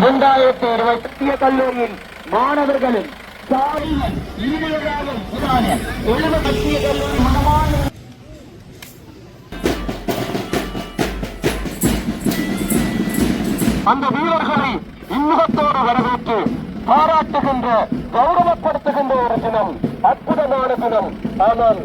2020 கல்லூரியில் மாணவர்களும் சாரிகள் இருதயராகம் மத்திய கல்லூரி மனமான அந்த வீரர்களை இன்னத்தோடு வரவேற்று பாராட்டுகின்ற கௌரவப்படுத்துகின்ற ஒரு தினம், அற்புதமான தினம். ஆனால்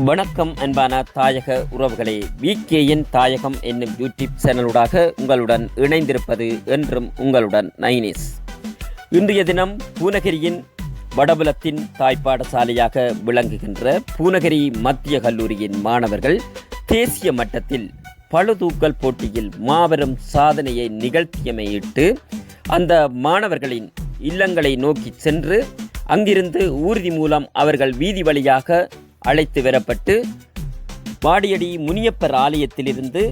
வணக்கம் அன்பான தாயக உறவுகளே, விகேயின் தாயகம் என்னும் யூடியூப் சேனலுடாக உங்களுடன் இணைந்திருப்பது என்றும் உங்களுடன் நைனிஸ். இன்றைய தினம் பூனகிரியின் வடபுலத்தின் தாய்ப்பாடசாலையாக விளங்குகின்ற பூனகிரி மத்திய கல்லூரியின் மாணவர்கள் தேசிய மட்டத்தில் பளுதூக்கல் போட்டியில் மாபெரும் சாதனையை நிகழ்த்தியமையிட்டு அந்த மாணவர்களின் இல்லங்களை நோக்கி சென்று அங்கிருந்து ஊர்தி மூலம் அவர்கள் வீதி வழியாக அழைத்து வரப்பட்டு வாடியடி முனியப்பர் ஆலயத்திலிருந்து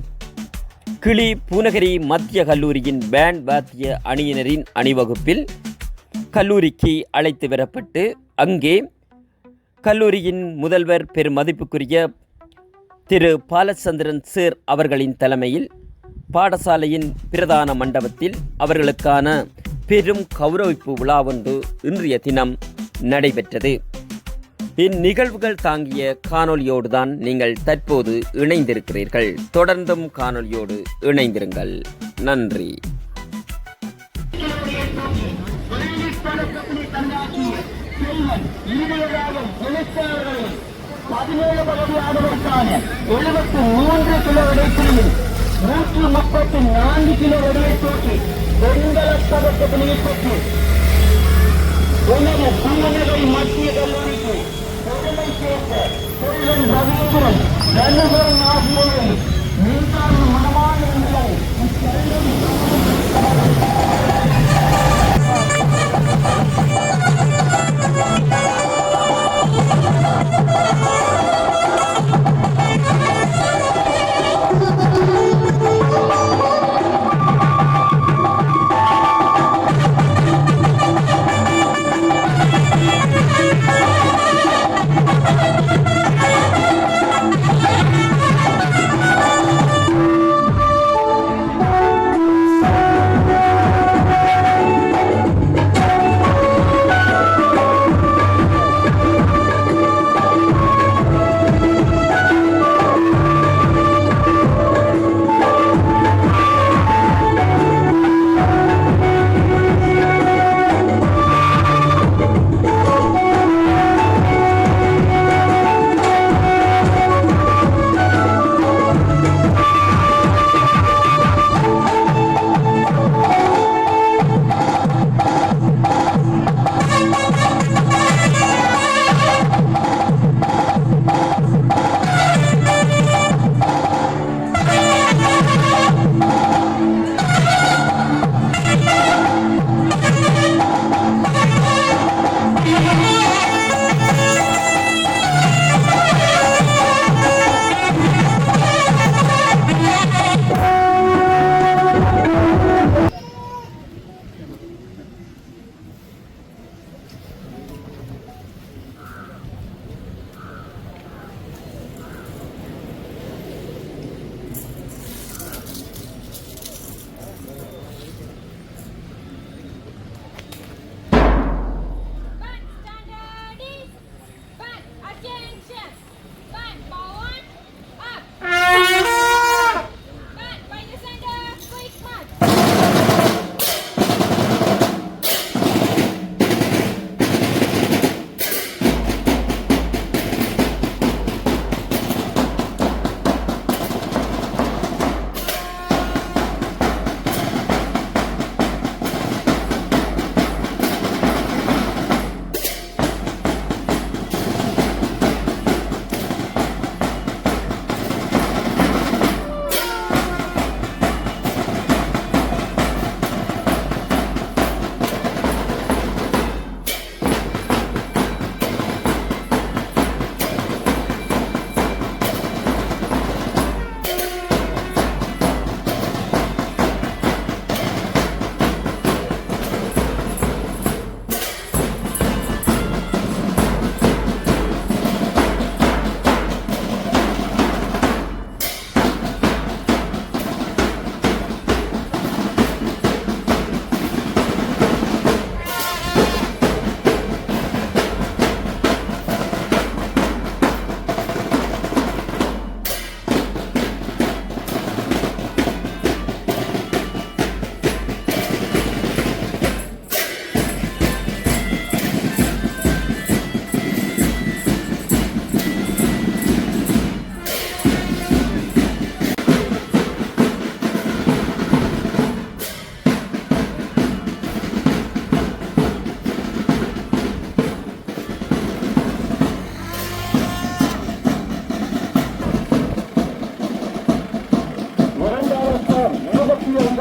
கிளி பூனகிரி மத்திய கல்லூரியின் பேண்ட் வாத்திய அணியினரின் அணிவகுப்பில் கல்லூரிக்கு அழைத்து வரப்பட்டு அங்கே கல்லூரியின் முதல்வர் பெருமதிப்புக்குரிய திரு பாலச்சந்திரன் சார் அவர்களின் தலைமையில் பாடசாலையின் பிரதான மண்டபத்தில் அவர்களுக்கான பெரும் கௌரவிப்பு விழா ஒன்று இன்றைய தினம் நடைபெற்றது. இந்நிகழ்வுகள் தாங்கிய காணொலியோடு தான் நீங்கள் தற்போது இணைந்திருக்கிறீர்கள். தொடர்ந்தும் காணொலியோடு இணைந்திருங்கள். நன்றி. மத்திய கல்லூரிக்கு பொருளை சேர்ந்த பொருளன் ரவீந்திரன் நண்பரின் ஆசிரியரை மின்சார மனமான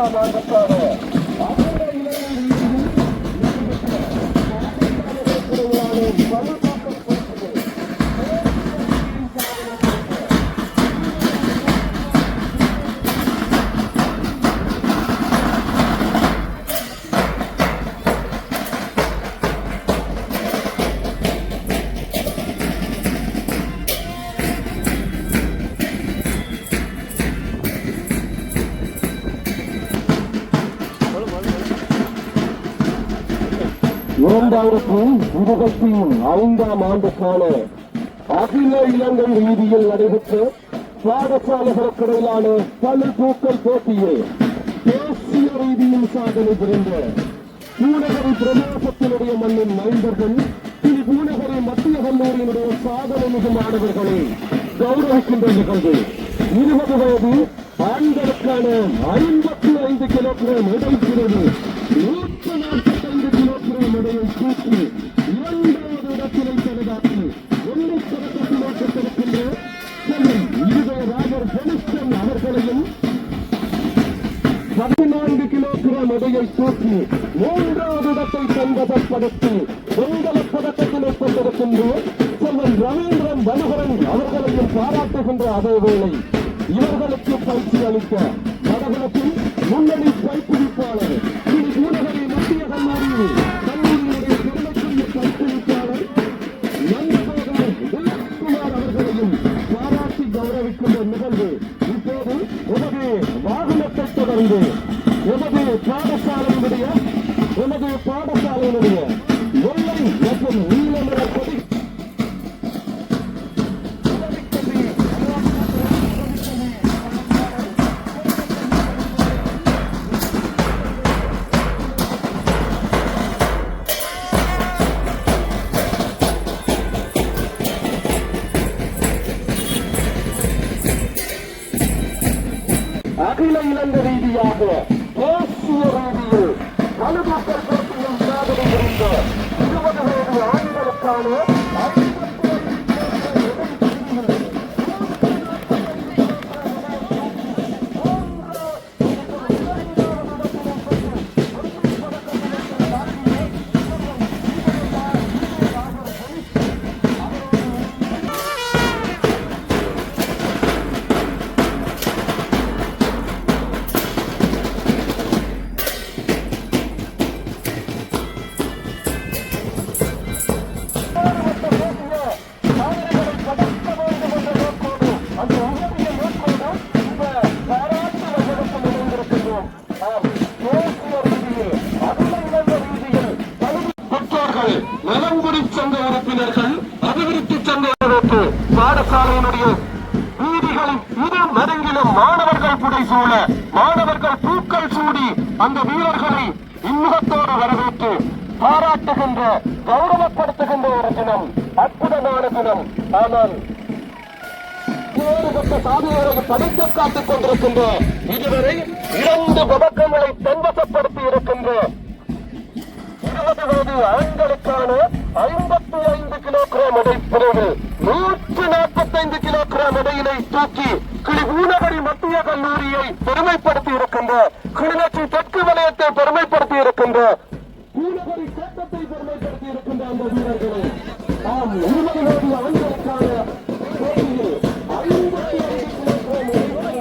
ஐந்தாம் ஆண்டுக்கான ஐந்தாம் ஆண்டுக்கான அகில இலங்கை ரீதியில் நடைபெற்ற பாடசாலைகளுக்கு இடையிலான பல தூக்கல் போட்டியில் தேசிய ரீதியில் சாதனை புரிந்த பூநகரி பிரதேசத்தினுடைய மண்ணின் மைந்தர்கள் பூநகரி மத்திய கல்லூரியினுடைய சாதனை மிகு மாணவர்களை கௌரவிக்கின்ற நிகழ்வு 20 வயது ஆண்களுக்கான 55 கிலோகிராம் எடை பிரிவு 145 கிலோகிராம் எடையை தூக்கி 2வது இடத்தினை தனதாக்கி வெள்ளி பதக்கத்தை நோக்கத்திருக்கின்ற ராஜர் ஜெனிஸ்டன் அவர்களையும் 14 கிலோகிராம் எடையை தூக்கி 3வது இடத்தை தன்பதப்படுத்தி வெண்கலப் பதக்கத்தினை கொண்டிருக்கின்ற செல்வன் ரவீந்திரன் வலுகரன் அவர்களையும் பாராட்டுகின்ற அதே வேளை இவர்களுக்கு பயிற்சி அளிக்க வடகிழக்கில் முன்னணி பயிற்றுவிப்பாளர் பூநகரி மத்திய கல்லூரியினுடைய பெருமைக்குரிய பயிற்றுவிப்பாளர் நந்தகுமார் அவர்களையும் பாராட்டி கௌரவிக்கின்ற நிகழ்வு இப்போது உமது வாகனத்தை தொடர்ந்து எமது பாடசாலையினுடைய வெள்ளை மற்றும் நீல நிற கொடி அகில இலங்கை ரீதியாக தேசிய ரீதியில் பலுதூக்கல் போட்டியில் சாதனை புரிந்த 20 வயது ஆண்களுக்கான நலங்குடி சங்க உறுப்பினர்கள் அபிவிருத்தி சங்க பாடசாலையினுடைய வீதிகளில் இரு மருங்கிலும் மாணவர்கள் புடைசூழ மாணவர்கள் பூக்கள் சூடி அந்த வீரர்களை இன்னுகத்தோடு வரவேற்று பாராட்டுகின்ற கௌரவப்படுத்துகின்ற ஒரு தினம், அற்புதமான தினம். ஆனால் சாதனைகளை படைக்க காத்துக் கொண்டிருக்கின்ற இதுவரை 2 பதக்கங்களை தன்வசப்படுத்தி இருக்கின்ற 20 வயது ஆண்களுக்கான 55 கிலோகிராம் எடை பிரிவில் 145 கிலோகிராம் எடையினை தூக்கி பூநகரி மத்திய கல்லூரியை பெருமைப்படுத்தி இருக்கின்ற கிளிநொச்சி தெற்கு வலயத்தை பெருமைப்படுத்தி இருக்கின்ற பூநகரி சேட்டத்தை பெருமைப்படுத்தி இருக்கின்ற அந்த வீரர்களை 20 வயது ஆண்களுக்கான போட்டியில் 55 கிலோகிராம்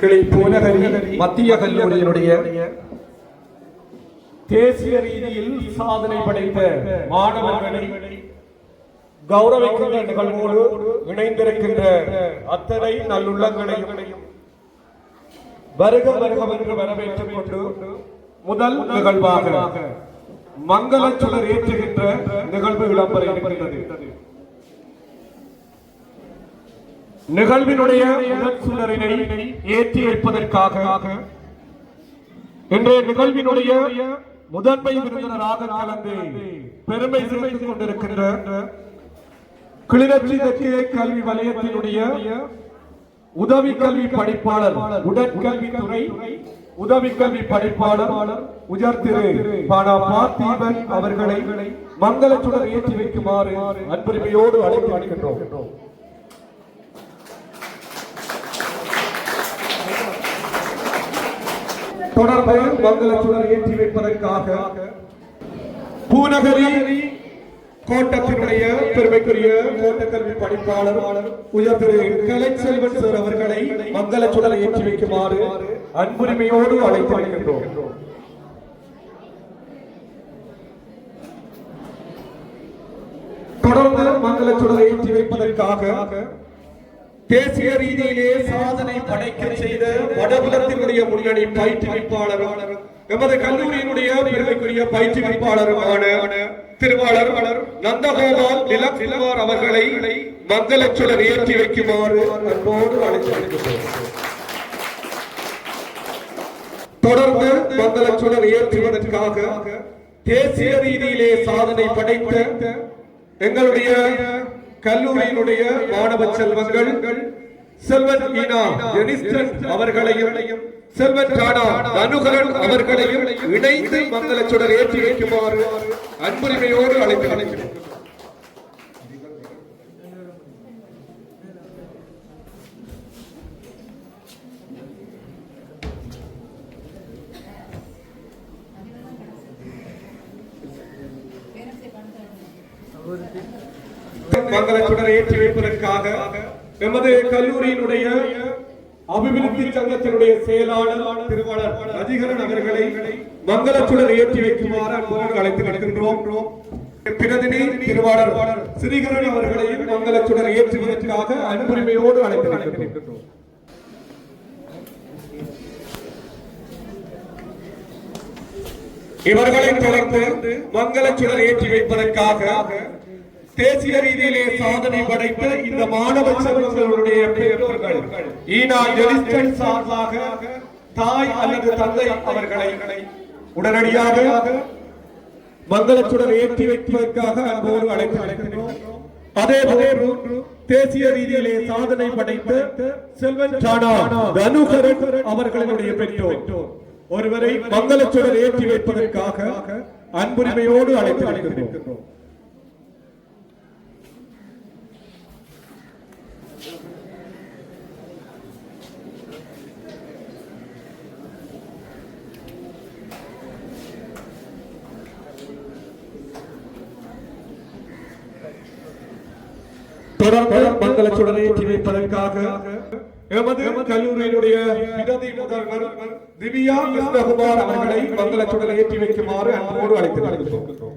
கிளை பூநகரி மத்திய கல்லூரியினுடைய தேசிய ரீதியில் சாதனை படைத்த மாணவர்களை கௌரவிக்கின்ற நிகழ்வோடு இணைந்திருக்கின்ற அத்தனை நல்லுள்ளங்களையும் வருக வருகம் என்று வரவேற்றுக் கொண்டு முதல் நிகழ்வாக மங்கள சுடர் ஏற்றுகின்ற நிகழ்வு இடம்பெற இருக்கின்றது. நிகழ்வினுடைய முதல் சுடரினை ஏற்றி வைப்பதற்காக இன்றைய நிகழ்வினுடைய முதன்மை விருந்தினராக கலந்து பெருமை சேர்த்துக் கொண்டிருக்கின்ற கிளிநொச்சி தெற்கே கல்வி வலயத்தினுடைய உதவி கல்வி படிப்பாளர் உடற்கல்வித்துறை உதவி கல்வி படிப்பாளர் உயர் திரு பார்த்திபன் அவர்களை மங்கள சுடர் ஏற்றி வைக்குமாறு அன்புரிமையோடு அழைத்து வருகின்றோம். தொடர்ந்து மங்கள சுடர் ஏற்றி வைப்பதற்காக பூநகரி கோட்டத்தினுடைய பெருமைக்குரிய கோட்டக்கல்வி படிப்பாளர் உயர் திரு கலைச்செல்வன் சார் அவர்களை மங்கள சுடர் ஏற்றி வைக்குமாறு அன்புரிமையோடு அழைத்து வருகின்றோம். தொடர்ந்து மங்கள சுடர் ஏற்றி வைப்பதற்காக தேசிய ரீதியிலே சாதனை படைக்க செய்த வடபுலத்தினுடைய முன்னணி பயிற்றுவிப்பாளர் எமது கல்லூரியினுடைய பெருமைக்குரிய பயிற்றுவிப்பாளருமான திருவாளர் நந்தகோபால் நிலக்குமார் அவர்களை மங்கள சுடர் ஏற்றி வைக்குமாறு அன்போடு அழைத்து தொடர்ந்து மங்கள சுடர் ஏற்றுவதற்காக தேசிய ரீதியிலே சாதனை படைத்த எங்களுடைய கல்லூரியினுடைய மாணவ செல்வங்கள் செல்வன் ஈனா ஜெனிஸ்டன் அவர்களையும் செல்வன் ராணா அனுகரன் அவர்களையும் இணைந்து மங்கள சுடர் ஏற்றி வைக்குமாறு அன்புரிமையோடு அழைக்கிறோம். மங்கள சுடர் ஏற்றி வைப்பதற்காக எமது கல்லூரியினுடைய அபிவிருத்தி சங்கத்தினுடைய செயலாளர் திருவாளர் ரஜிகரன் அவர்களை மங்கள சுடர் ஏற்றி வைக்குமாறு அன்போடு அழைத்து வருகின்றோம். பிரதிநிதி திருவாளர் ஸ்ரீகரன் அவர்களையும் மங்கள சுடர் ஏற்றுவதற்காக அன்புரிமையோடு அழைத்து வருகின்றோம். இவர்களை தொடர்ந்து மங்கள சுடர் ஏற்றி வைப்பதற்காக தேசிய ரீதியிலே சாதனை படைத்த இந்த மாணவ செல்வங்களுடைய பெற்றோர்கள் ஈனா ஜெனிஸ்டன் சார்பாக தாய் அல்லது தந்தை அவர்களை உடனடியாக மங்கள சுடர் ஏற்றி வைப்பதற்காக அன்போடு அழைத்து அழைக்கின்றோம். அதே போன்று தேசிய ரீதியிலே சாதனை படைத்த செல்வன் ராணா அனுகரன் அவர்களுடைய பெற்றோர் ஒருவரை மங்கள சுடர் ஏற்றி வைப்பதற்காக அன்புரிமையோடு அழைத்து அழைக்கின்றோம். தொடர்ந்து மங்கள சுடரை ஏற்றி வைப்பதற்காக எமது கல்லூரியினுடைய பிரதி முதல்வர் திவ்யா கிருஷ்ணகுமார் அவர்களை மங்கள சுடரை ஏற்றி வைக்குமாறு அன்போடு அழைத்து வருகின்றோம்.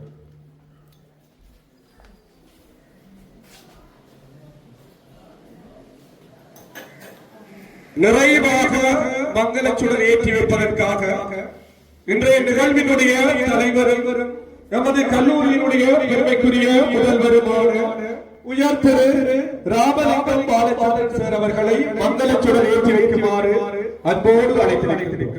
நிறைவாக மங்கள சுடர் ஏற்றி வைப்பதற்காக இன்றைய நிகழ்வினுடைய தலைவர் எமது கல்லூரியினுடைய பெருமைக்குரிய முதல்வருமான உயர் திரு ராமலிங்கம் பாலச்சந்திரன் சார் அவர்களை மங்கள சுடர் ஏற்றி வைக்குமாறு அன்போடு அழைத்து வருகின்றோம்.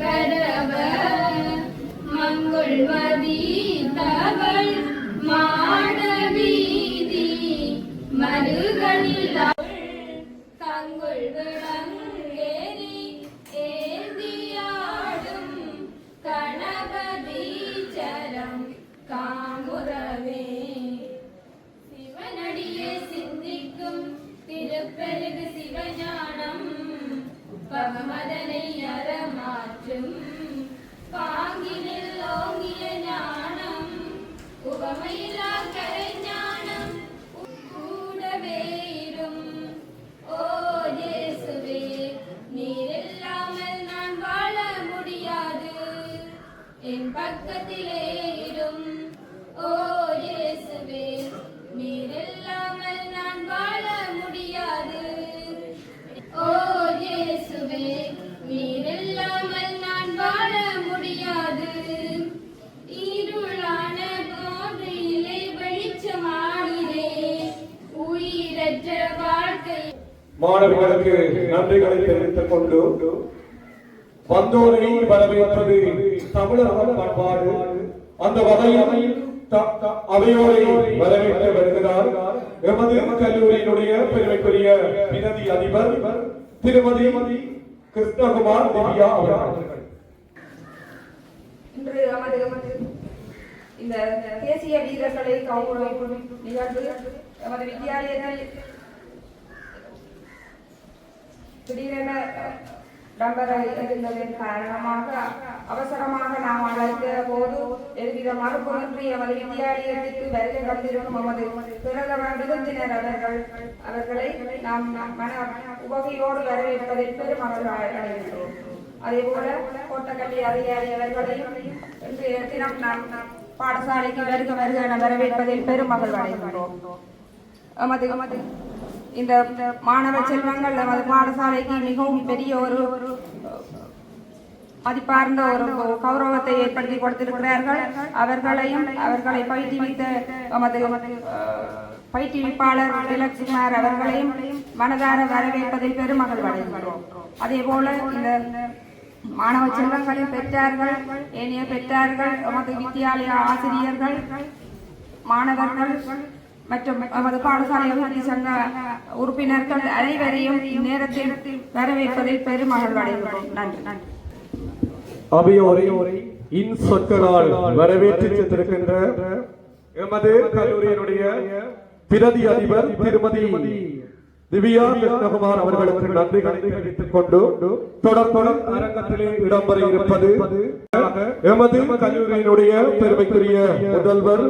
பரவ மங்குள்மதி தவள் மாட வீதி மருகளில் தங்குள் விளங்கேறி ஏந்தியாடும் கணபதி சரம் காமுறவே சிவனடியே சிந்திக்கும் திருப்பெருகு சிவஞானம் பகமதனை அறமாற்றும் பாங்கினில் ஓங்கிய ஞானம் உவமையிலா கரை ஞானம் கூடவே இரும் ஓ இயேசுவே நீர் இல்லாமல் நான் வாழ முடியாது என் பக்கத்திலே இரும் ஓ இயேசுவே நீர் இல்லாமல் நான் வாழ முடியாது ஓ இயேசுவே நீர் இல்லாமல் நான் வாழ முடியாது இருளான போதையிலே வெளிச்சமாகிறே உயிரற்ற வாழ்க்கை மாணவர்களுக்கு நன்றிகளை தெரிவித்துக் கொண்டு வந்தோரை வரவேற்பது தமிழர் பண்பாடு. அந்த வகையில் அவையோரை வரவேற்க வருகிறார் எமது கல்லூரியினுடைய பெருமைக்குரிய பிரதி அதிபர் திருமதி கிருஷ்ணகுமார் திவ்யா அவர்கள். இன்று நமது இந்த தேசிய வீரர்களை கௌரவிக்கும் நிகழ்வு நமது வித்தியாலயத்தில் திடீரென இருந்ததன் காரணமாக அவசரமாக நாம் அழைத்த போது எவ்வித மறுப்புமின்றி எமது வித்தியாலயத்திற்கு வருகை தந்திருக்கும் நமது பிரதம விருந்தினர் அவர்களை நாம் மன உவகையோடு வரவேற்பதில் பெருமகிழ்ச்சி அடைகின்றோம். அதேபோல கோட்டக்கல்வி அதிகாரி அவர்களையும் இன்றைய தினம் நாம் பாடசாலைக்கு வருக என வரவேற்பதில் பெருமகிழ்ச்சி அடைகின்றோம். நமது இந்த மாணவ செல்வங்கள் நமது பாடசாலைக்கு மிகவும் பெரிய ஒரு மதிப்பார்ந்த ஒரு கௌரவத்தை ஏற்படுத்தி கொடுத்திருக்கிறார்கள். அவர்களை பயிற்றுவித்த நமது பயிற்றுவிப்பாளர் திலக்ஷ்குமார் அவர்களையும் மனதார வரவேற்பதில் பெருமகிழ்ச்சி அடைகின்றோம். அதே போல இந்த மாணவ செல்வங்களின் பெற்றார்கள், ஏனைய பெற்றார்கள், நமது வித்தியாலய ஆசிரியர்கள், மாணவர்கள் மற்றும் நமது பாடசாலை அபிவிருத்தி சங்க உறுப்பினர்கள் அனைவரையும் இந்நேரத்தில் வரவேற்பதில் பெருமகிழ்ச்சி அடைகின்றோம். நன்றி. அவையோரை இன் சொற்களால் வரவேற்று சென்றிருக்கின்ற எமது கல்லூரியினுடைய பிரதி அதிபர் திருமதி திவ்யா கிருஷ்ணகுமார் அவர்களுக்கு நன்றிகளை தெரிவித்துக் கொண்டு தொடர்ந்து அரங்கத்திலே இடம்பெற இருப்பது எமது கல்லூரியினுடைய பெருமைக்குரிய முதல்வர்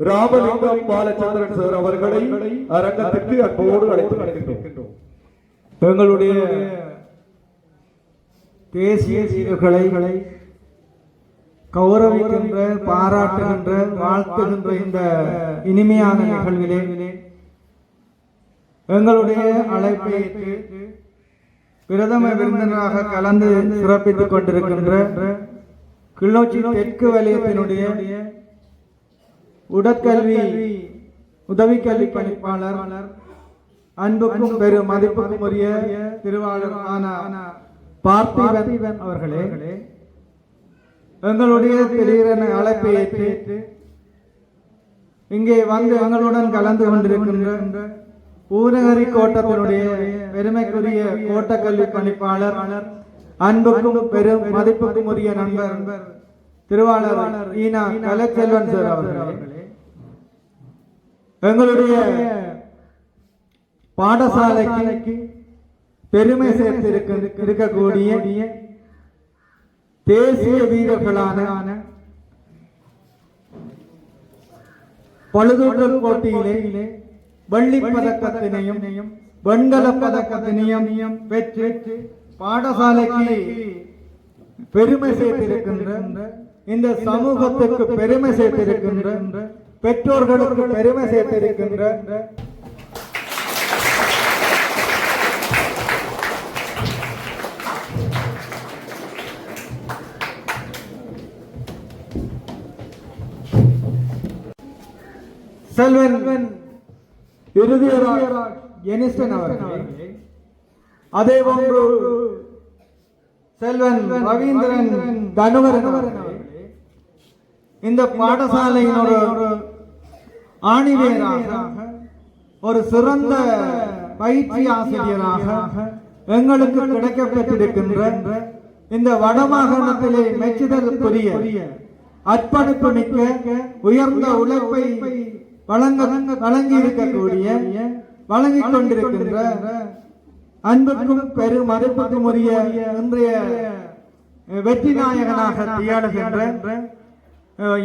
ராமலிங்கம் பாலச்சந்திரன் சார் அவர்களை அரங்கத்திற்கு அன்போடு அழைத்து வருகின்றோம். எங்களுடைய தேசிய வீரர்களை கௌரவிக்கின்ற, பாராட்டுகின்ற, வாழ்த்துகின்ற இந்த இனிமையான நிகழ்விலே எங்களுடைய அழைப்பை ஏற்று பிரதம விருந்தினராக கலந்து சிறப்பித்துக் கொண்டிருக்கின்ற கிளிநொச்சி தெற்கு வலயத்தினுடைய உடற்கல்வி உதவி கல்வி பணிப்பாளர் அன்புக்கும் பெரும் மதிப்புக்கும் உரிய திருவாளர் பார்த்திபன் அவர்களே, எங்களுடைய திடீரென அழைப்பை ஏற்று இங்கே வந்து எங்களுடன் கலந்து கொண்டிருக்கின்ற ஊரகரி கோட்டத்தினுடைய பெருமைக்குரிய கோட்டக்கல்வி பணிப்பாளர் அன்புக்கும் பெரும் மதிப்புக்கும் உரிய நண்பர் திருவாளர் ஈனா கலைச்செல்வன் சார் அவர்களே, எங்களுடைய பாடசாலைக்கு பெருமை சேர்த்து இருக்கக்கூடிய தேசிய வீரர்களான பளுதூட்டல் போட்டியிலே வெள்ளிப் பதக்கத்தினையும் வெண்கலப் பதக்கத்தினையும் பெற்று பாடசாலைக்கு பெருமை சேர்த்திருக்கின்ற, இந்த சமூகத்துக்கு பெருமை சேர்த்திருக்கின்ற, பெற்றோர்களுக்கு பெருமை சேர்த்திருக்கின்ற செல்வன் இறுதியராஜ் ஜெனிஸ்டன் அவர்களே, அதே போன்று செல்வன் ரவீந்திரன் தனுவரன் அவர்களே, இந்த பாடசாலையின் ஒரு ஆணிவேராக, ஒரு சிறந்த பயிற்சி ஆசிரியராக எங்களுக்கு கிடைக்கப்பட்டிருக்கின்ற இந்த வடமாகாணத்திலே மெச்சுதலுக்குரிய அர்ப்பணிப்பு மிக்க உயர்ந்த உழைப்பை வழங்கி இருக்கக்கூடிய வழங்கிக் கொண்டிருக்கின்ற அன்புக்கும் பெரும் மதிப்புக்கும் உரிய இன்றைய வெற்றி நாயகனாக திகழ்கின்ற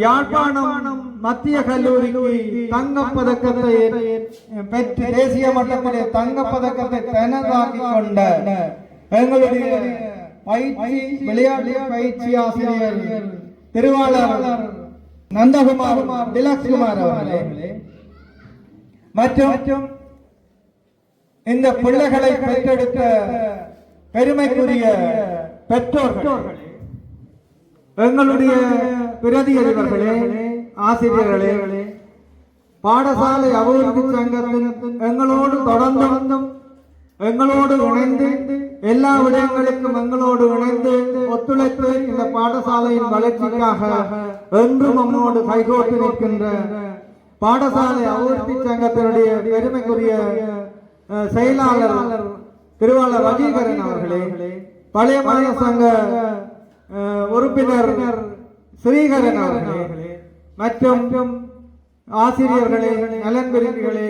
யாழ்ப்பாணம் மத்திய கல்லூரிக்கு தங்கப்பதக்கத்தை பெற்று தேசிய மட்டத்திலே தங்கப்பதக்கத்தை தனதாக்கி கொண்ட எங்களுடைய பயிற்சி விளையாட்டு பயிற்சி ஆசிரியர் திருவாளர் நந்தகுமார் திலக்ஷ்குமார் அவர்களே மற்றும் இந்த பிள்ளைகளை பெற்றெடுத்த பெருமைக்குரிய பெற்றோர்கள், எங்களுடைய பிரதி அதிபர்களே, ஆசிரியர்களே, பாடசாலை அபிவிருத்தி சங்கத்தின் எங்களோடு தொடர்ந்தும் எங்களோடு இணைந்து எல்லா விடயங்களுக்கும் எங்களோடு இணைந்து ஒத்துழைத்து இந்த பாடசாலையின் வளர்ச்சிக்காக என்றும் நம்மோடு கைகோர்த்து நிற்கின்ற பாடசாலை அபிவிருத்தி சங்கத்தினுடைய பெருமைக்குரிய செயலாளர் திருவாளர் ரஜீகரன் அவர்களே, பழைய மாநில சங்க உறுப்பினர் ஸ்ரீகரன் அவர்களே மற்றும் ஆசிரியர்களே, நலன் விரும்பிகளே,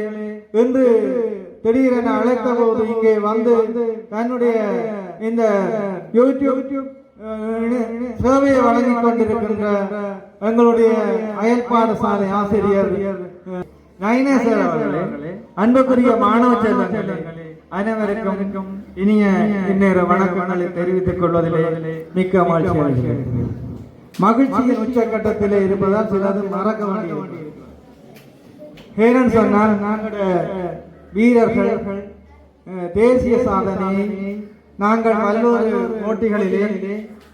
இன்று திடீரென அழைத்த போது இங்கே வந்து தன்னுடைய இந்த யூடியூப் சேவையை வழங்கிக் கொண்டிருக்கின்ற எங்களுடைய அயல் பாடசாலை ஆசிரியர் நைனேசர் அவர்களே, அன்புக்குரிய மாணவ செல்வங்களே, அனைவருக்கும் இனிய இந்நேர வணக்கங்களை தெரிவித்துக் கொள்வதிலே மிக்க மகிழ்ச்சி அடைகிறேன். மகிழ்ச்சியின் உச்சக்கட்டத்திலே இருப்பதால் சிலது மறக்க வேண்டியது. ஏனென்று சொன்னால் நாங்கள் வீரர்கள் தேசிய சாதனை நாங்கள் பல்வேறு போட்டிகளிலே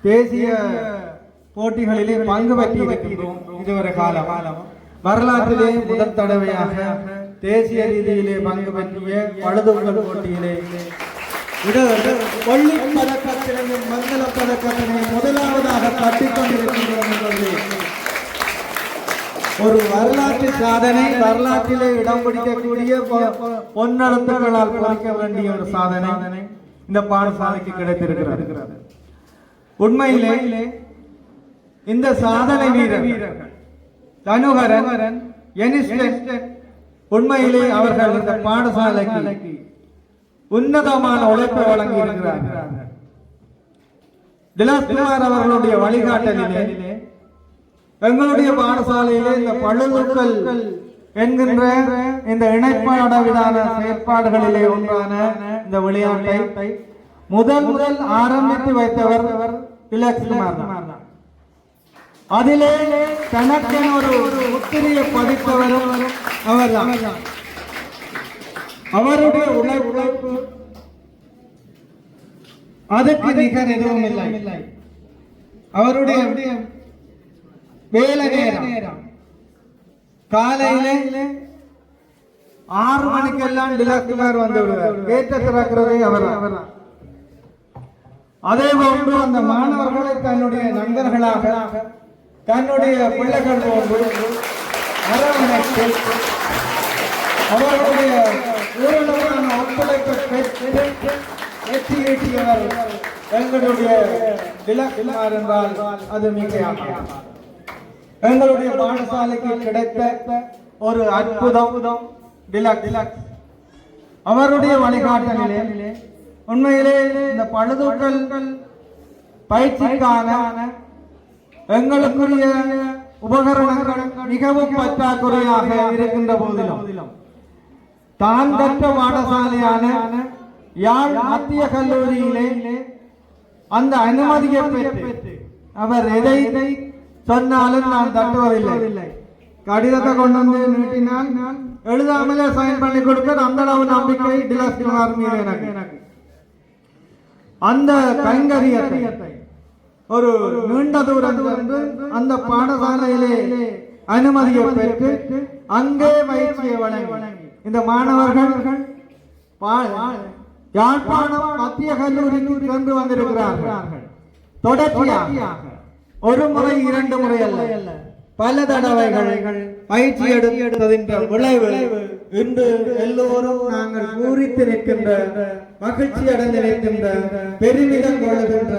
தேசிய போட்டிகளிலே பங்கு பெற்றி இருக்கின்றோம். இதுவரை காலம் வரலாற்றிலே முதல் தடவையாக தேசிய ரீதியிலே பங்கு பெற்றிய பழுதுகள் போட்டியிலே வெள்ளி பதக்கத்தினையும் மங்கள பதக்கத்தினையும் முதலாவதாக கட்டிக்கொண்டிருக்கின்றோம் என்பது ஒரு வரலாற்று சாதனை. வரலாற்றிலே இடம் பிடிக்கக்கூடிய பொன்னெழுத்துக்களால் பொறிக்க வேண்டிய ஒரு சாதனை இந்த பாடசாலைக்கு கிடைத்திருக்கிறது. உண்மையிலே இந்த சாதனை வீரர்கள் தனுகரன், எனிஸ்டன், உண்மையிலே அவர்கள் இந்த பாடசாலைக்கு உன்னதமான உழைப்பை வழங்கி இருக்கிறார்கள். திலக்ஷ்குமார் அவர்களுடைய வழிகாட்டலிலே எங்களுடைய பாடசாலையிலே இந்த பழுதுகள் என்கின்ற இந்த இணைப்பாட விதான செயற்பாடுகளிலே ஒன்றான இந்த விளையாட்டை முதல் ஆரம்பித்து வைத்தவர் திலக்ஷ்குமார் தான். அதிலே தனக்கென ஒரு முத்திரையை பதித்தவரும் அவர்தான். அவருடைய உழைப்பு அதுக்கு நிகர் எதுவும் இல்லை. அவருடைய வேலை நேரம் காலையிலே 6 மணிக்கெல்லாம் திலக்ஷ்குமார் வந்து விடுவார். கேட்ட திறக்கிறதே அவர். அதே போன்று அந்த மாணவர்களை தன்னுடைய நண்பர்களாக தன்னுடைய பிள்ளைகள் போன்று அரவணைத்து அவர்களுடைய ஊரடங்கான ஒத்துழைப்பை பெற்று வெற்றி ஈட்டியவர் எங்களுடைய திலக்ஷ்குமார் என்றால் அது மிகையாகும். எங்களுடைய பாடசாலைக்கு கிடைத்த ஒரு அற்புதம் திலக். அவருடைய வழிகாட்டலிலே உண்மையிலே இந்த பழுதுகள் பயிற்சிக்கான எங்களுக்குரிய உபகரணங்கள் மிகவும் பற்றாக்குறையாக இருக்கின்ற போதிலும் தான் கற்ற பாடசாலையான யாழ் மத்திய கல்லூரியிலே அந்த அனுமதியை பெற்று அவர் எதை சொன்னாலும் நான் தட்டுவதில்லை. கடிதத்தை கொண்டு வந்து நீட்டினால் எழுதாமலே சைன் பண்ணி கொடுக்க அந்த அளவு நம்பிக்கை திலக்ஷ்குமார் மீது எனக்கு. அந்த கைங்கரியத்தை ஒரு நீண்ட தூரம் சென்று அந்த பாடசாலையிலே அனுமதியை பெற்று அங்கே பயிற்சியை வழங்கி இந்த மாணவர்கள் யாழ்ப்பாணம் மத்திய கல்லூரிக்கு சென்று வந்திருக்கிறார்கள். தொடர்ச்சியாக ஒரு முறை இரண்டு முறை அல்ல பல தடவைகள் பயிற்சி எடுத்ததின் விளைவு இன்று எல்லோரும் நாங்கள் பூரித்து நிற்கின்ற மகிழ்ச்சி அடைந்து நிற்கின்ற பெருமிதம் கொள்ளுகின்ற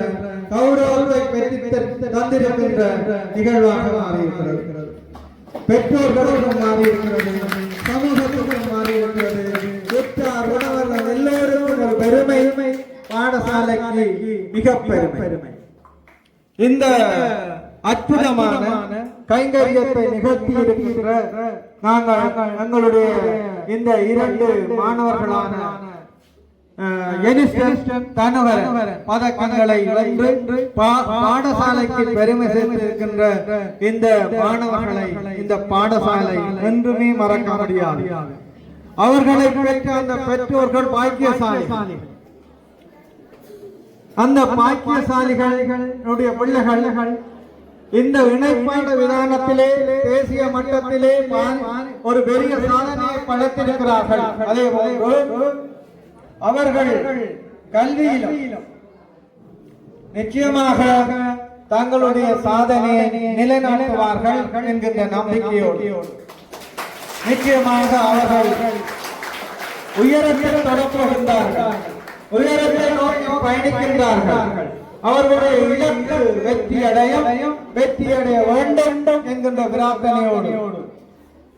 கௌரவத்தை பெற்று தந்திருக்கின்ற நிகழ்வாக மாறியிருக்கிறது. பெற்றோர்களுக்கும் மாறியிருக்கிறது, சமூகத்துக்கும் மாறியிருக்கிறது. உற்றார் உறவர்கள் எல்லோருக்கும் ஒரு பெருமை, பாடசாலைக்கு மிக பெருமை. இந்த அற்புதமான கைங்கரியத்தை நிகழ்த்தி இருக்கின்ற நாங்கள் எங்களுடைய இந்த இரண்டு மாணவர்களான பதக்கங்களை வென்று பாடசாலைக்கு பெருமை சேர்த்திருக்கின்ற இந்த மாணவர்களை இந்த பாடசாலை என்றுமே மறக்க முடியாது. அவர்களை பெற்ற அந்த பெற்றோர்கள் பாக்கியசாலி. அந்த பாக்கியசாலிகளுடைய பிள்ளைகள் இந்த இணைப்பாட விதானத்திலே தேசிய மட்டத்திலே ஒரு பெரிய சாதனையை படைத்திருக்கிறார்கள். அதே போன்று அவர்கள் கல்வியிலும் நிச்சயமாக தங்களுடைய சாதனையை நிலைநாட்டுவார்கள் என்கின்ற நம்பிக்கையோடு நிச்சயமாக அவர்கள் உயரத்தில் தொடர்புகின்றார்கள், உயரத்தை நோக்கி பயணிக்கின்றார்கள். அவர்களுடைய இலக்கு வெற்றி அடைய வேண்டும் என்கின்ற பிரார்த்தனையோடு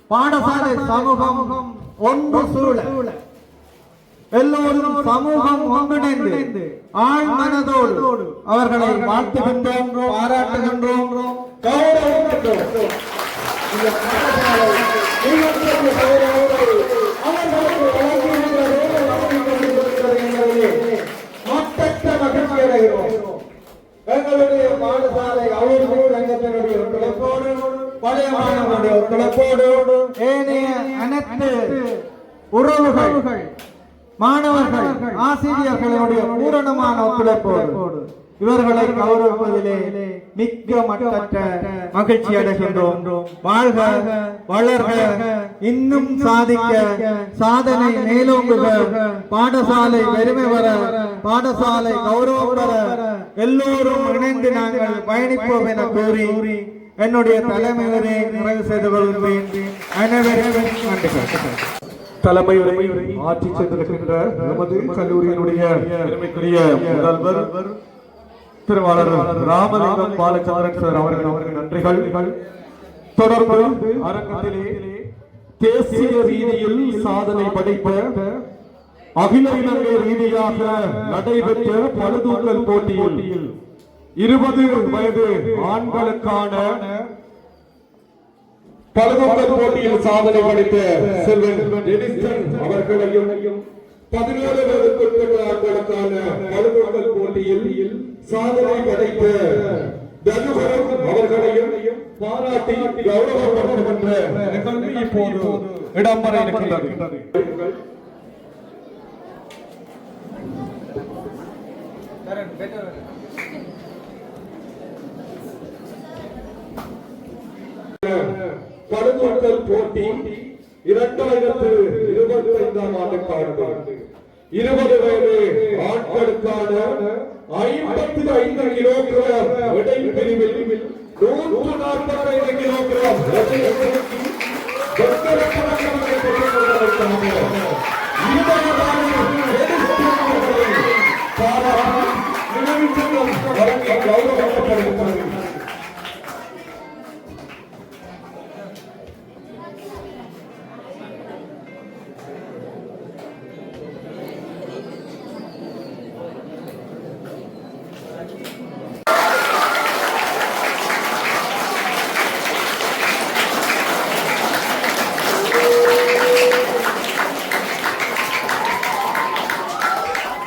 பாடசாலை சமூகம் ஒன்று சூழ எல்லோரும் சமூகம் ஒன்றிணைந்து ஆழ் மனதோடு அவர்களை வாழ்த்துகின்றோம், பாராட்டுகின்றோம், கௌரவிக்கின்றோம். மகிழ்ச்சி அடைகிறோம். எங்களுடைய பாடசாலை அலுவலக சங்கத்தினுடைய ஒத்துழைப்போடு, பழைய மாணவர்களுடைய ஒத்துழைப்போடு, ஏனைய அனைத்து உறவுகள், மாணவர்கள், ஆசிரியர்களுடைய பூரணமான ஒத்துழைப்போடு இவர்களை கௌரவிப்பதிலே மிக்க மட்டற்ற மகிழ்ச்சி அடைகின்றோம். வாழ்க, வளர்க, இன்னும் சாதிக்க, சாதனை மேலோங்குக, பாடசாலை பெருமை வர, பாடசாலை கௌரவம் பெற எல்லோரும் இணைந்து நாங்கள் பயணிப்போம் என கூறி என்னுடைய தலைமையுரை நிறைவு செய்து கொள்கின்றேன். அனைவரும் நன்றி. தலைமையுரை ஆட்சி செய்திருக்கின்ற நமது கல்லூரியினுடைய பெருமைக்குரிய முதல்வர் திருவாளர் ராமலிங்கம் பாலச்சந்திரன் சார் அவர்கள் நன்றிகள். தொடர்ந்து அரங்கத்திலே தேசிய ரீதியில் சாதனை படைத்த அகில இலங்கை ரீதியாக நடைபெற்ற பளுதூக்கல் போட்டியில் 20 வயது ஆண்களுக்கான பளுதூக்கல் போட்டியில் சாதனை படைத்த செல்வன் டெனிஸ்டன் அவர்களையும் 17 வயதுக்குட்பட்ட ஆண்களுக்கான பளுதூக்கல் போட்டியில் சாதனை படைத்த தனுகரம் அவர்களையும் பாராட்டி கௌரவப்படுத்துகின்ற நிகழ்வு இப்போது இடம்பெற இருக்கின்றது. பளுதூக்கல் போட்டி 2025ஆம் ஆண்டுக்கான 20 வயது ஆண்களுக்கான 55 கிலோகிராம் எடை பிரிவில் 145 கிலோகிராம் கௌரவப்படுகிறது.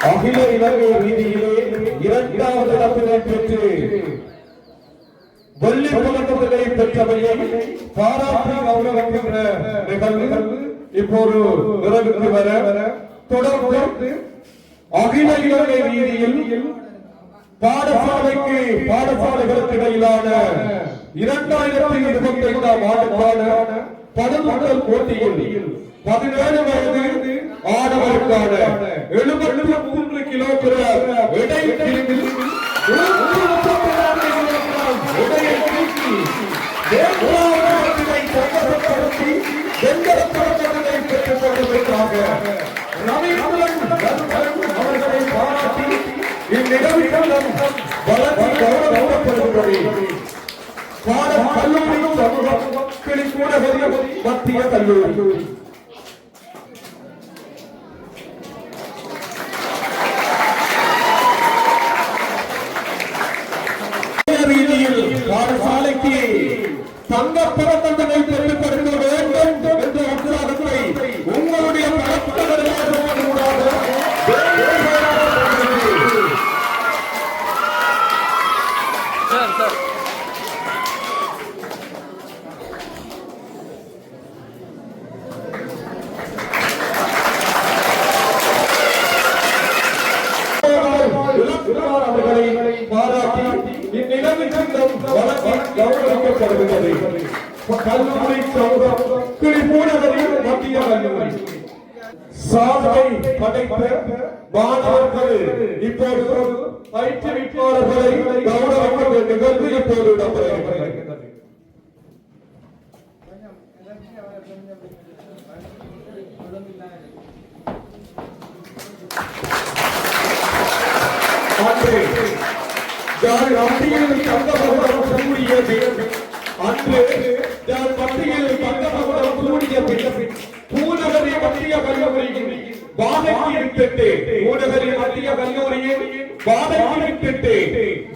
அகில இலங்கை ரீதியிலே 2வது இடத்தினை பெற்று வெள்ளி பதக்கங்களை பெற்றவையை பாராட்டி கௌரவிக்கின்ற நிகழ்வு இப்போது நிறைவுக்கு வர, தொடர்ந்து அகில இலங்கை ரீதியில் பாடசாலைகளுக்கு இடையிலான 2025ஆம் ஆண்டுக்கான பளுதூக்கல் போட்டியில் 17 வயது ஆடவருக்கான 73 கிலோகிராம் எடை பிரிவில் ரவீந்திரன் அவர்களை பாராட்டி இந்நிகழ்வில் வளர்ச்சி கௌரவப்படுகிறது. பாடம் கல்லூரி சமூகம் கிளிக்கூடகரி மத்திய கல்லூரி. ரீதியில் பாடசாலைக்கு தங்க பிறந்தனை பெற்றுக் கொடுக்க வேண்டும் என்ற உற்சாகத்தை உங்களுடைய அவர்களை பாராட்டி இந்நிகழ்ச்சிக்கும் வழங்கி கௌரவிக்கப்படுகிறது. கல்லூரி சமூகம் கிளிக்கூடகரி மத்திய கல்லூரி சாதனை படைத்த மாணவர்கள் இப்போது பயிற்றுவிப்பாளர்களை கௌரவிக்கும் நிகழ்வு இப்போது இடம்பெறுகிறது. அன்று மத்தியில் தங்கமகுடம் கூடியது பூநகரி மத்திய கல்லூரியில் வாழைக்கு விட்டுட்டு பூநகரி மத்திய கல்லூரியில் வாழைக்கு விட்டுட்டு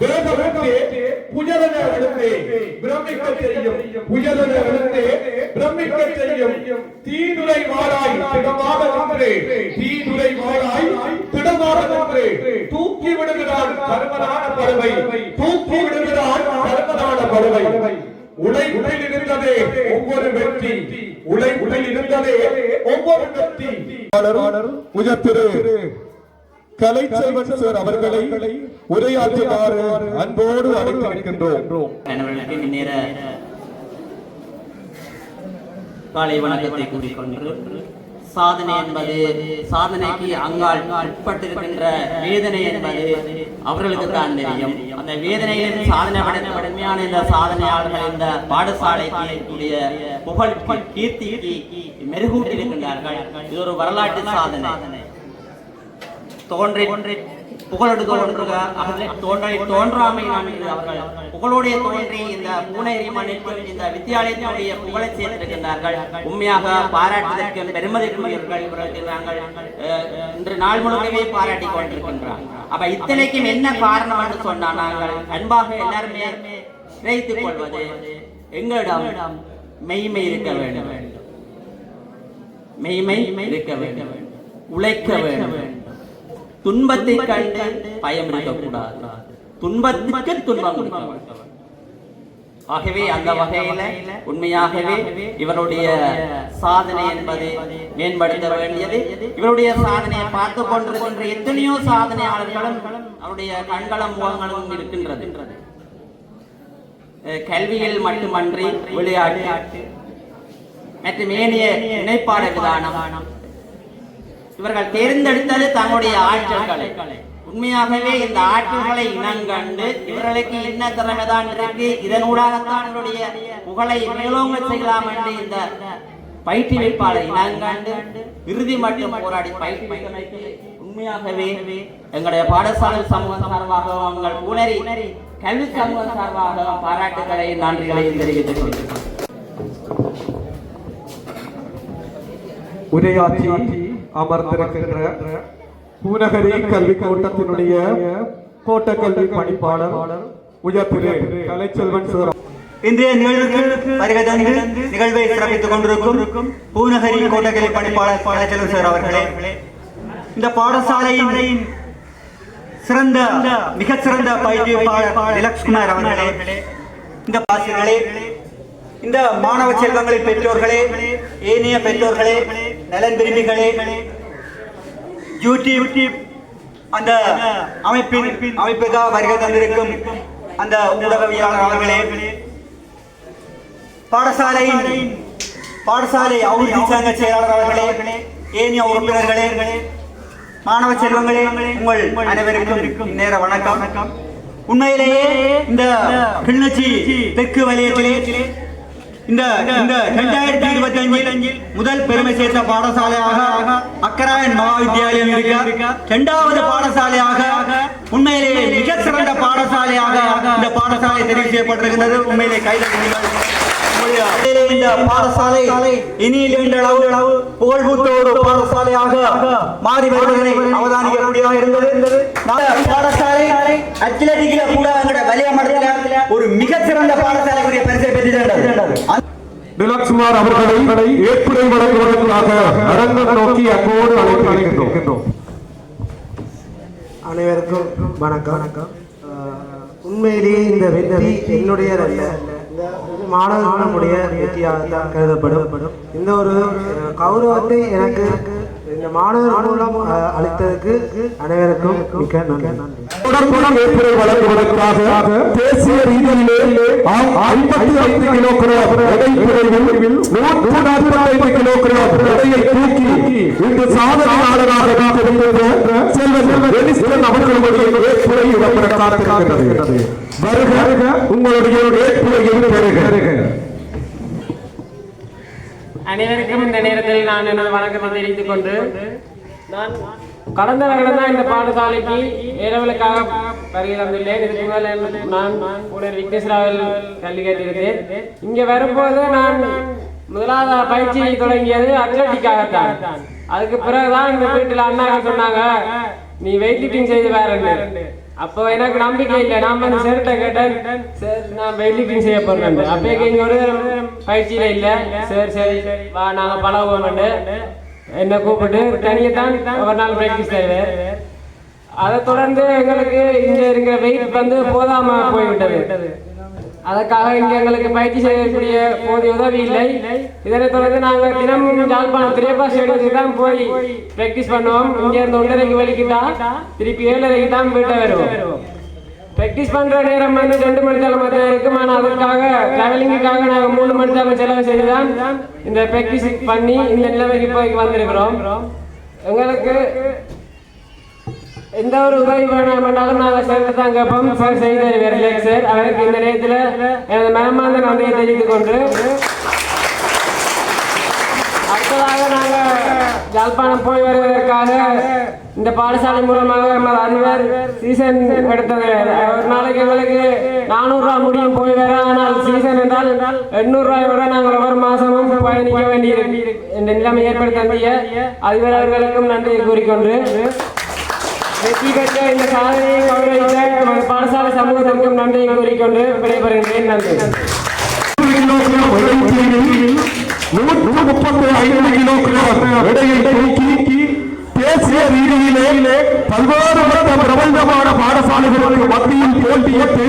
வேகவிட்டு புயலன எடுத்து பிரமிக்க செய்யும் புயலன எடுத்து பிரமிக்க செய்யும் தீதுரை வாழாய் திடமாக நின்று தீதுரை வாழாய் திடமாக நின்று தூக்கி விடுகிறான் கர்மனான பறவை தூக்கி விடுகிறான் கர்மனான பறவை உழைப்பில் இருந்ததே ஒவ்வொரு வெற்றி உழைப்பில் இருந்ததே ஒவ்வொரு வெற்றி. உயர்திரு கலைச்செல்வன் சார் அவர்களை உரையாற்றுமாறு அன்போடு அழைத்திருக்கின்றோம். காலை வணக்கத்தை கூறிக்கொண்டு சாதனை என்பது சாதனைக்கு அங்கால் உட்பட்டிருக்கின்ற வேதனை என்பது அவர்களுக்கு தான் தெரியும். அந்த வேதனையிலும் சாதனை வலிமையான இந்த சாதனையாளர்கள் இந்த பாடசாலைக்கு புகழ் கீர்த்திக்கு மெருகூட்டியிருக்கின்றார்கள். இது ஒரு வரலாற்று சாதனை. தோன்றாமை அவர்கள் புகழோடைய தோன்றி இந்த பூனேரி மண்ணிற்கும் இந்த வித்தியாலயத்தினுடைய புகழை சேர்த்திருக்கின்றார்கள். உண்மையாக பாராட்டுவதற்கு பெருமதிக்குரியவர்கள் இவர்களுக்கு நாங்கள் இன்று நாள் முழுக்கவே பாராட்டி கொண்டிருக்கின்றார். அப்ப இத்தனைக்கும் என்ன காரணம் என்று சொன்னால் நாங்கள் அன்பாக எல்லாருமே நினைத்துக் கொள்வது எங்களிடம் மெய்மை இருக்க வேண்டும், மெய்மை இருக்க வேண்டும், உழைக்க வேண்டும், துன்பத்தை கண்டு பயம் இருக்கக்கூடாது, துன்பத்துக்கு துன்பம் கொடுக்க வேண்டும். ஆகவே அந்த வகையில உண்மையாகவே இவருடைய சாதனை என்பது மேம்படுத்த வேண்டியது. இவருடைய சாதனையை பார்த்து கொண்டிருக்கின்ற எத்தனையோ சாதனையாளர்களும் அவருடைய கண்களும் முகங்களும் இருக்கின்றது. கல்வியில் மட்டுமன்றி விளையாட்டு மற்றும் ஏனைய இணைப்பாட விதானம் இவர்கள் தேர்ந்தெடுத்தது தங்களுடைய ஆற்றல்களை. உண்மையாகவே இந்த ஆற்றல்களை இனங்கண்டு இவர்களுக்கு என்ன திறமைதான் இருக்கு, இதனூடாகத்தான் இவருடைய புகழை மேலோங்க செய்யலாம் என்று இந்த பயிற்றுவிப்பாளர் இனங்கண்டு இறுதி மட்டும் போராடி பயிற்றுவிக்க உண்மையாகவே எங்களுடைய பாடசாலை சமூகம் சார்பாக உங்கள் பூனேரி கல்வி சமூகம் சார்பாக பாராட்டுகளை நன்றிகளை தெரிவித்துக் கொள்கிறேன். உரையாற்றி அமர்ந்திருக்கின்ற பூநகரி கல்வி கோட்டத்தினுடைய கோட்ட கல்வி பணிப்பாளர் உயர்திரு கலைச்செல்வன் சார் இன்றைய நிகழ்வுக்கு வருகை தந்து நிகழ்வை சிறப்பித்துக் கொண்டிருக்கும் பூநகரி கோட்ட கல்வி பணிப்பாளர் கலைச்செல்வன் சார் அவர்களே, இந்த பாடசாலையின் மிகச்சிறந்த பயிற்றுவிப்பாளர் நிலக்ஷ்குமார் அவர்களே, இந்த ஆசிரியர்களே, இந்த மாணவ செல்வங்களின் பெற்றோர்களே, ஏனைய பெற்றோர்களே, நலன் விரும்பிகளே, யூடியூப் அந்த அமைப்புக்காக வருகை தந்திருக்கும் அந்த ஊடகவியலாளர் அவர்களே, பாடசாலை அபிவிருத்தி சங்க செயலாளர் அவர்களே, ஏனைய உறுப்பினர்களே, மாணவ செல்வங்களே, உங்கள் அனைவருக்கும் நேர வணக்கம். உண்மையிலேயே இந்த கிளிநொச்சி தெற்கு வலயத்திலே இந்த 2025 முதல் பெருமை சேர்த்த பாடசாலையாக அக்கராயன் மகாவித்தியாலயம் இருக்க, இரண்டாவது பாடசாலையாக உண்மையிலேயே மிக சிறந்த பாடசாலையாக இந்த பாடசாலை தெரிவு செய்யப்பட்டிருக்கிறது. உண்மையிலே கைதட்டுங்கள். இந்த பாடசாலை இனியில் அளவு புகழ்பூத்தோடு பாடசாலையாக மாறி வருவதனை அவதானிக்கக்கூடியதாக இருந்தது. பாடசாலை அத்லெட்டிக்ல கூட வலிய மட்டத்தில் ஒரு மிக சிறந்த பாடசாலைக்குரிய பரிசை பெற்று நிலக்ஸ்குமார் அவர்களை ஏற்புரை வழங்குவதற்காக அரங்கம் நோக்கி அங்கோடு அழைக்கின்றோம். அனைவருக்கும் வணக்கம். உண்மையிலேயே இந்த வெற்றி என்னுடையதல்ல, மாணவர்களுடைய வெற்றியாகத்தான் கருதப்படும். இந்த ஒரு கௌரவத்தை எனக்கு இந்த மாணவர் மூலம் அளித்ததற்கு அனைவருக்கும் மிக்க நன்றி. ஏற்புரை வழங்குவதற்காக தேசிய ரீதியிலே 55 கிலோகிராம் எடை 145 கிலோகிராம் எடையை தூக்கி இன்று சாதனையாளராக செல்வன் அவர்களுடைய ஏற்புரை இடம்பெற காத்திருக்கிறது. வருக, உங்களுடைய ஏற்புரையை பெறுக. அனைவருக்கும் இந்த நேரத்தில் நான் எனது வணக்கத்தை தெரிவித்துக் கொண்டு, நான் கடந்த வருடம் தான் இந்த பாடசாலைக்கு ஏறவலுக்காக வருகை தந்துள்ளேன். இதுக்கு முதல் நான் விக்னேஸ்வராவில் கல்வி கேட்டிருந்தேன். இங்கே வரும்போது நான் முதலாவது பயிற்சி தொடங்கியது அத்லட்டிக்காகத்தான். அதுக்கு பிறகுதான் இந்த வீட்டில் அண்ணாங்க சொன்னாங்க, நீ வெயிட் லிஃப்டிங் செய்து வேறன்னு. அப்போ எனக்கு நம்பிக்கை இல்லை. நான் வந்து சேர்ட்ட கேட்டேன், சார் நான் வெயிட் லிஃப்டிங் செய்ய போறேன். அப்போக்கு இங்கே ஒரு பயிற்சியில இல்லை. சரி வா நாங்கள் பழகுவோம். என்னை கூப்பிட்டு தனியத்தான் ஒரு நாள் பிராக்டிஸ் செய்வேன். அதை தொடர்ந்து எங்களுக்கு இங்கே இருக்கிற வெயிட் வந்து போதாம போய்விட்டது. அதற்காக இங்கே எங்களுக்கு பயிற்சி செய்யக்கூடிய போதிய உதவி இல்லை. இதனைத் தொடர்ந்து நாங்கள் தினமும் யாழ்ப்பாணம் திரைப்பா ஸ்டேடியத்துக்கு தான் போய் பிராக்டிஸ் பண்ணுவோம். இங்கேருந்து 1:30 வலிக்கிட்டா திருப்பி 7:30 தான் வீட்டை வருவோம். பிராக்டிஸ் பண்ணுற நேரம் வந்து 2 மணி நேரம் மட்டும் இருக்கும். ஆனால் அதற்காக டிராவலிங்குக்காக நாங்கள் 3 மணி நேரம் செலவு செய்து தான் இந்த பிராக்டிஸ் பண்ணி இந்த நிலைமைக்கு போய் வந்திருக்கிறோம். எங்களுக்கு எந்த ஒரு உதவி வேணாலும் நாங்கள் சேர்ந்து தான் கேட்போம். சார் செய்து தருவார் சார். அவருக்கு இந்த நேரத்தில் எனது மனமார்ந்த நன்றியை தெரிவித்துக் கொண்டு, அடுத்ததாக நாங்கள் யாழ்ப்பாணம் போய் வருவதற்காக இந்த பாடசாலை மூலமாக நமது அதிபர் சீசன் எடுத்தது. ஒரு நாளைக்கு எங்களுக்கு 400 ரூபா முடியும் போய் வர. ஆனால் சீசன் என்றால் 800 ரூபாயோட நாங்கள் ஒவ்வொரு மாதமும் பயணிக்க வேண்டியிருக்கு. இந்த நிலைமை ஏற்படுத்திய அதிபர் அவர்களுக்கும் நன்றியை கூறிக்கொண்டு, வெற்றி பெற்ற இந்த சாதனையை கௌரவித்த நமது பாடசாலை சமூகத்திற்கும் நன்றியை கூறிக்கொண்டு விடைபெறுகிறேன். நன்றி. 135 கிலோகிராம் எடையை தூக்கி தேசிய ரீதியிலே பல்வேறு பிரபஞ்சமான பாடசாலைகளுக்கு மத்தியில் போட்டியிட்டு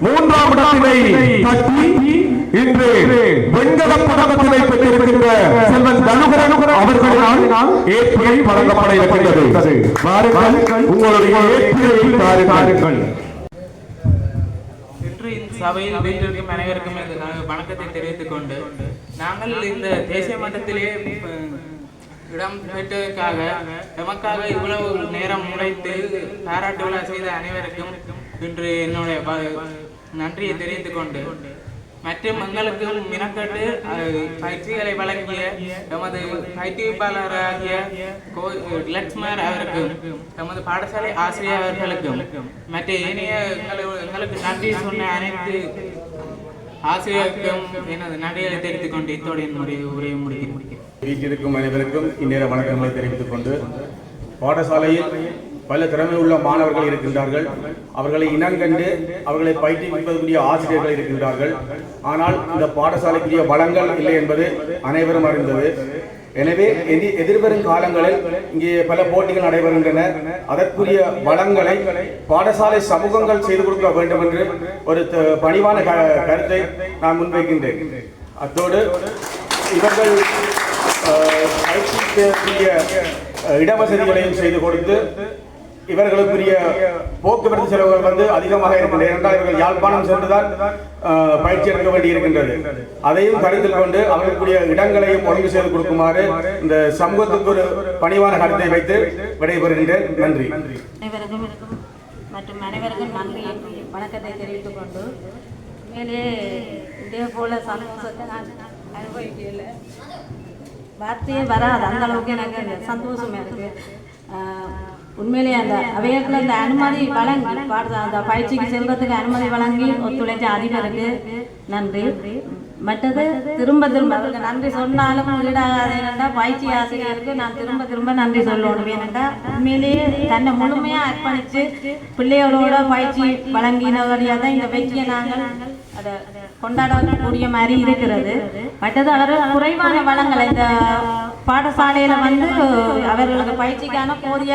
3ஆம் இடத்தினை தட்டி இன்று வெண்கல பதக்கத்தினை பெற்றிருக்கின்ற செல்வன் தனுகரன் அவர்களால் ஏற்புரை வழங்கப்பட இருக்கின்றது. வாருங்கள், உங்களுடைய ஏற்புரையை தாருங்கள். இன்று இந்த சபையில் வீட்டிற்கும் அனைவருக்கும் வணக்கத்தை தெரிவித்துக் கொண்டு, நாங்கள் இந்த தேசிய மட்டத்திலே இடம் பெற்றதற்காக எமக்காக இவ்வளவு நேரம் உழைத்து பாராட்டு விழா செய்த அனைவருக்கும் இன்று என்னுடைய நன்றியை தெரிவித்துக் கொண்டு, மற்றும் எங்களுக்கும் மினக்கட்டு பயிற்சிகளை வழங்கிய எமது பயிற்றுவிப்பாளராகிய லக்ஷ்மர் அவருக்கும், எமது பாடசாலை ஆசிரியர் அவர்களுக்கும், மற்ற ஏனைய எங்களுக்கு நன்றி சொன்ன அனைத்து ஆசிரியருக்கும் எனது நன்றிகளை தெரிவித்துக் கொண்டு இத்தோடு என்னுடைய உரையை முடிக்கிறேன். வீட்டிற்கும் அனைவருக்கும் இந்நேர வணக்கங்களை தெரிவித்துக் கொண்டு, பாடசாலையில் பல திறமை உள்ள மாணவர்கள் இருக்கின்றார்கள். அவர்களை இனங்கண்டு அவர்களை பயிற்றுவிப்பதற்குரிய ஆசிரியர்கள் இருக்கின்றார்கள். ஆனால் இந்த பாடசாலைக்குரிய வளங்கள் இல்லை என்பது அனைவரும் அறிந்தது. எனவே எதிர்வரும் காலங்களில் இங்கே பல போட்டிகள் நடைபெறுகின்றன. அதற்குரிய வளங்களை பாடசாலை சமூகங்கள் செய்து கொடுக்க வேண்டும் என்று ஒரு பணிவான கருத்தை நான் முன்வைக்கின்றேன். அத்தோடு இவர்கள் பயிற்சிக்குரிய இடவசதிகளையும் செய்து கொடுத்து இவர்களுக்குரிய போக்குவரத்து செலவுகள் வந்து அதிகமாக இருக்கின்றன. ஏனென்றால் இவர்கள் யாழ்ப்பாணம் சென்றுதான் பயிற்சி எடுக்க வேண்டி இருக்கின்றது. அதையும் கருத்தில் கொண்டு அவர்களுக்குரிய இடங்களையும் ஒழுங்கு செய்து கொடுக்குமாறு இந்த சமூகத்துக்கு ஒரு பணிவான கருத்தை வைத்து விடைபெறுகின்றேன். நன்றி. அனைவருக்கும் மற்றும் அனைவருக்கும் நன்றி வணக்கத்தை தெரிவித்துக் கொண்டு, உண்மையிலே இதே போல சந்தோஷத்தை நான் அனுபவிக்கல, வார்த்தையே வராது, அந்த அளவுக்கு எனக்கு சந்தோஷமா இருக்கு. உண்மையிலே அந்த அவையத்தில் அந்த அனுமதி வழங்கி அந்த பயிற்சிக்கு செல்வதற்கு அனுமதி வழங்கி ஒத்துழைச்ச அதிபருக்கு நன்றி. மற்றது திரும்ப அவருக்கு நன்றி சொன்னாலும் ஈடாகாது. ஏனென்றா பயிற்சி ஆசிரியருக்கு நான் திரும்ப நன்றி சொல்லணும். ஏனென்றா உண்மையிலேயே தன்னை முழுமையாக அர்ப்பணித்து பிள்ளைகளோட பயிற்சி வழங்கினவரையாக தான் இந்த வெற்றியை நாங்கள் அதை கொண்டாடக்கூடிய மாதிரி இருக்கிறது. மற்றது அவர் குறைவான வளங்களை இந்த பாடசாலையில் வந்து அவர்களுக்கு பயிற்சிக்கான போதிய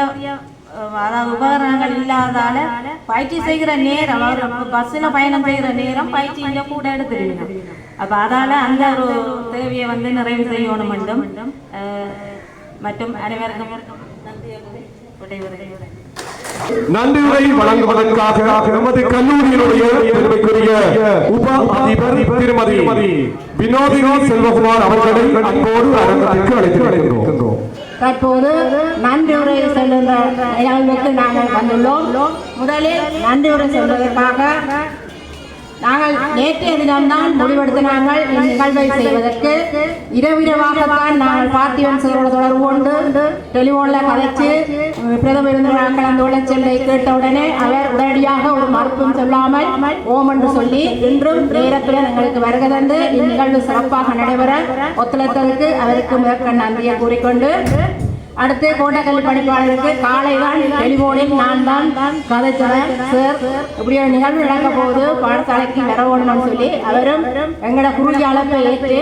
அதாவது உபகரணங்கள் இல்லாதால பயிற்சி செய்கிற நேரம், அவர் பஸ்ஸில் பயணம் செய்கிற நேரம் பயிற்சி இங்கே கூட எடுத்துருவீங்க. அப்போ அதால் அந்த ஒரு தேவையை வந்து நிறைவு செய்யணும் வேண்டும். மற்றும் அனைவருக்கும் நன்றியுரை வழங்குவதற்காக நமது கல்லூரியினுடைய பெருமைக்குரிய உப அதிபர் திருமதி வினோதினி செல்வகுமார் அவர்களை அன்போடு அரங்கத்திற்கு அழைத்து வருகின்றோம். தற்போது நன்றியுரை செல்லுகின்ற நிகழ்வுக்கு நாங்கள் வந்துள்ளோம். முதலில் நன்றியுரை செல்வதற்காக நாங்கள் நேற்றைய தினம்தான் முடிவெடுத்தினாங்கள் இந்நிகழ்வை செய்வதற்கு. இரவிரவாகத்தான் நாங்கள் பார்த்திபன் சாரோட தொடர்பு கொண்டு டெலிஃபோனில் கதைச்சு பிரதம விருந்தினராக கலந்து கொள்ள செல்லை கேட்டவுடனே அவர் உடனடியாக ஒரு மறுப்பும் சொல்லாமல் ஓம் என்று சொல்லி இன்றும் நேரத்துடன் எங்களுக்கு வருகை தந்து இந்நிகழ்வு சிறப்பாக நடைபெற ஒத்துழைத்ததற்கு அவருக்கு முதற்க நன்றியை கூறிக்கொண்டு, அடுத்து கோட்டக்கல்வி படிப்பாளருக்கு காலை தான் டெலிஃபோனில் நான் தான் கதைச்சேன். சார் இப்படி ஒரு நிகழ்வு நடக்க போது பாடசாலைக்கு வரவேணும்னு சொல்லி அவரும் எங்களோட குறுகிய அளவை ஏற்று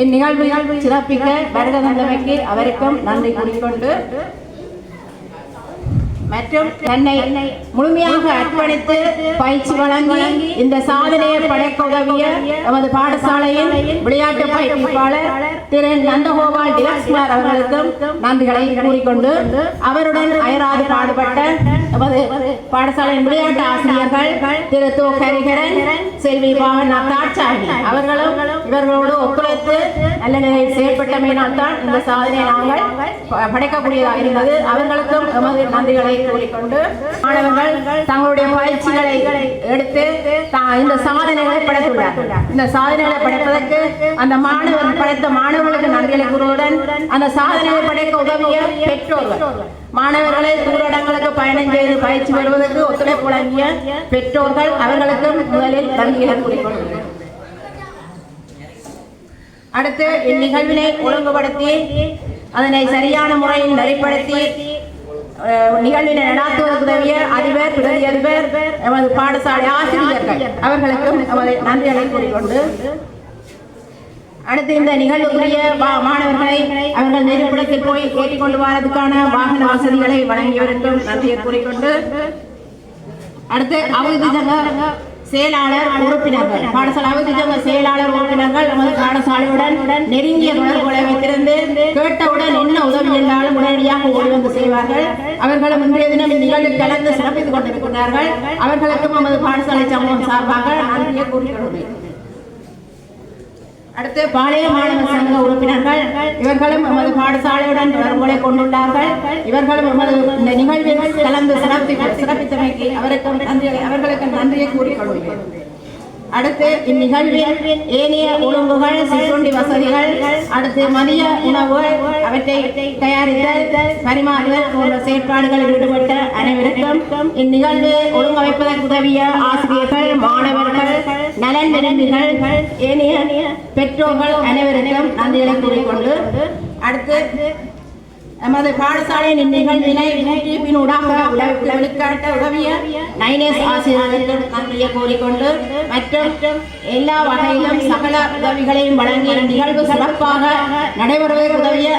இந்நிகழ்வு சிறப்பிக்க வருகை தந்தமைக்கு அவருக்கும் நன்றி கூறிக்கொண்டு, மற்றும் தன்னை முழுமையாக அர்ப்பணித்து பயிற்சி வழங்கி இந்த சாதனையை படைக்க உதவிய நமது பாடசாலையின் விளையாட்டு பயிற்சியாளர் திரு நந்தகோபால் டிலக்ஸ்குமார் அவர்களுக்கும் நன்றிகளை கூறிக்கொண்டு, அவருடன் அயராது பாடுபட்ட நமது பாடசாலையின் விளையாட்டு ஆசிரியர்கள் திரு தோ கரிகரன், செல்வி பாவன் தாட்சாமி அவர்களும் இவர்களோடு ஒத்துழைத்து நல்ல நிலையில் செயல்பட்டமையினால் தான் இந்த சாதனையை நாங்கள் படைக்கக்கூடியதாக இருந்தது. அவர்களுக்கும் எமது நன்றிகளை கூறிக்கொண்டு, மாணவர்கள் தங்களுடைய பயிற்சிகளை எடுத்து இந்த சாதனைகளை படைத்துள்ளார்கள். இந்த சாதனைகளை படைப்பதற்கு அந்த மாணவர்கள் படைத்த மாணவர்களுக்கு நன்றிகளை கூறுவதுடன் அந்த சாதனைகளை படைக்க உதவிய பெற்றோர்கள், மாணவர்களை தூரடங்களுக்கு பயணம் செய்து பயிற்சி பெறுவதற்கு ஒத்துழைப்பு வழங்கிய பெற்றோர்கள் அவர்களுக்கும் முதலில் நன்றிகளை கூறிக்கொள்கிறேன். அடுத்து இந்நிகழ்வினை ஒழுங்குபடுத்தி அதனை சரியான முறையில் நெறிப்படுத்தி நிகழ்வினை நடாத்துவதற்கு உதவிய அதிபர், பிரதி அதிபர், எமது பாடசாலை ஆசிரியர்கள் அவர்களுக்கும் நன்றிகளை கூறிக்கொண்டு, அடுத்து இந்த நிகழ்வுக்குரிய மாணவர்களை அவர்கள் நெறிப்படத்தில் போய் ஏற்றிக்கொண்டு வரதுக்கான வாகன வசதிகளை வழங்கியவருக்கும் நன்றியை கூறிக்கொண்டு, அடுத்து அவதி செயலாளர் உறுப்பினர்கள், பாடசாலை அவதி செயலாளர் உறுப்பினர்கள் நமது பாடசாலையுடன் நெருங்கிய தொடர்புகளை வைத்திருந்து கேட்டவுடன் என்ன உதவி என்றாலும் உடனடியாக ஓடி வந்து செய்வார்கள். அவர்களும் இன்றைய தினம் இந்நிகழ்வில் கலந்து சிறப்பித்துக் கொண்டிருக்கிறார்கள். அவர்களுக்கும் நமது பாடசாலை சமூகம் சார்பாக நன்றியை கூறிக்கொள்கிறேன். அடுத்து பாளைய மாணவர் சங்க உறுப்பினர்கள், இவர்களும் எமது பாடசாலையுடன் தொடர்புகளை கொண்டுள்ளார்கள். இவர்களும் எமது இந்த நிகழ்வில் கலந்து சிறப்பித்தமைக்கு அவர்களுக்கு நன்றியை கூறிக்கொள்கிறேன். அடுத்து இந்நிகழ்வில் ஏனைய ஒழுங்குகள், சிற்றுண்டி வசதிகள், அடுத்து மதிய உணவுகள் அவற்றை தயாரித்தல், பரிமாறுதல் போன்ற செயற்பாடுகளில் ஈடுபட்ட அனைவருக்கும் இந்நிகழ்வு ஒழுங்கமைப்பதற்கு உதவிய ஆசிரியர்கள், மாணவர்கள், நலன் விரும்பிகள், ஏனைய பெற்றோர்கள் அனைவருக்கும் நன்றிகளை கூறிக்கொண்டு, அடுத்து நமது பாடசாலையின் இந்நிகழ்வினை யூடியூபினூடாக வெளிக்காட்ட உதவிய நைனேஸ் ஆசிரியர்களுக்கு நன்றியை கூறிக்கொண்டு, மற்றும் எல்லா வகையிலும் சகல உதவிகளையும் வழங்கி நிகழ்வு சிறப்பாக நடைபெறுவதற்கு உதவிய